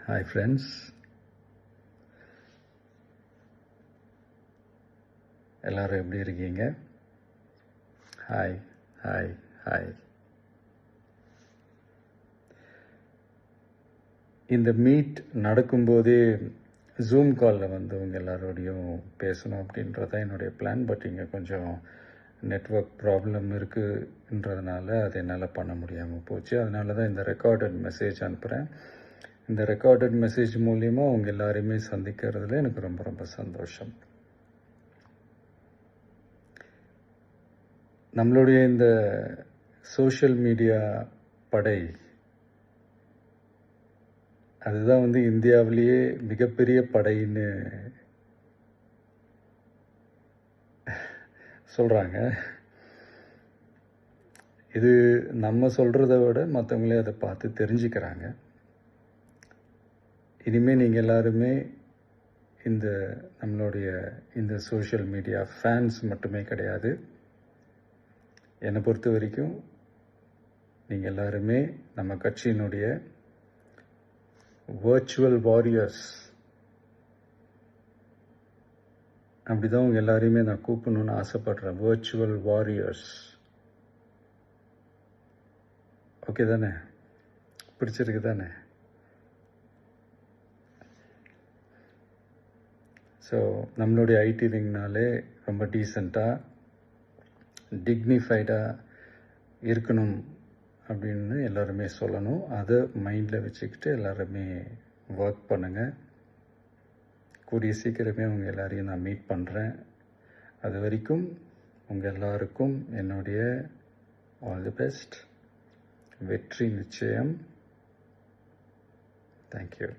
Hi friends, எல்லாரும் எப்படி இருக்கீங்க? Hi hi hi. இந்த மீட் நடக்கும்போதே ஜூம் காலில் வந்து உங்கள் எல்லாரோடையும் பேசணும் அப்படின்றதான் என்னுடைய பிளான். பட் இங்கே கொஞ்சம் நெட்வொர்க் ப்ராப்ளம் இருக்குன்றதுனால அது என்னால் பண்ண முடியாமல் போச்சு. அதனால தான் இந்த ரெக்கார்டட் மெசேஜ் அனுப்புகிறேன். இந்த ரெக்கார்டட் மெசேஜ் மூலிமா உங்கள் எல்லாரையுமே சந்திக்கிறதுல எனக்கு ரொம்ப ரொம்ப சந்தோஷம். நம்மளுடைய இந்த சோஷியல் மீடியா படை அதுதான் வந்து இந்தியாவிலேயே மிகப்பெரிய படைன்னு சொல்கிறாங்க. இது நம்ம சொல்கிறத விட மற்றவங்களே அதை பார்த்து தெரிஞ்சுக்கிறாங்க. இனிமேல் நீங்கள் எல்லாருமே நம்மளுடைய இந்த சோஷியல் மீடியா ஃபேன்ஸ் மட்டுமே கிடையாது. என்னை பொறுத்த வரைக்கும் நீங்கள் எல்லாருமே நம்ம கட்சியினுடைய வர்ச்சுவல் வாரியர்ஸ். அப்படி தான் உங்கள் எல்லாரையுமே நான் கூப்பிடணுன்னு ஆசைப்படுறேன். Virtual warriors. ஓகே தானே? பிடிச்சிருக்கு தானே? ஸோ நம்மளுடைய ஐடி விங்னாலே ரொம்ப டீசெண்டாக டிக்னிஃபைடாக இருக்கணும் அப்படின்னு எல்லாருமே சொல்லணும். அதை மைண்டில் வச்சுக்கிட்டு எல்லாருமே ஒர்க் பண்ணுங்கள். கூடிய சீக்கிரமே உங்கள் எல்லாரையும் நான் மீட் பண்ணுறேன். அது வரைக்கும் உங்கள் எல்லாருக்கும் என்னுடைய ஆல் தி பெஸ்ட். வெற்றி நிச்சயம். தேங்க்யூ.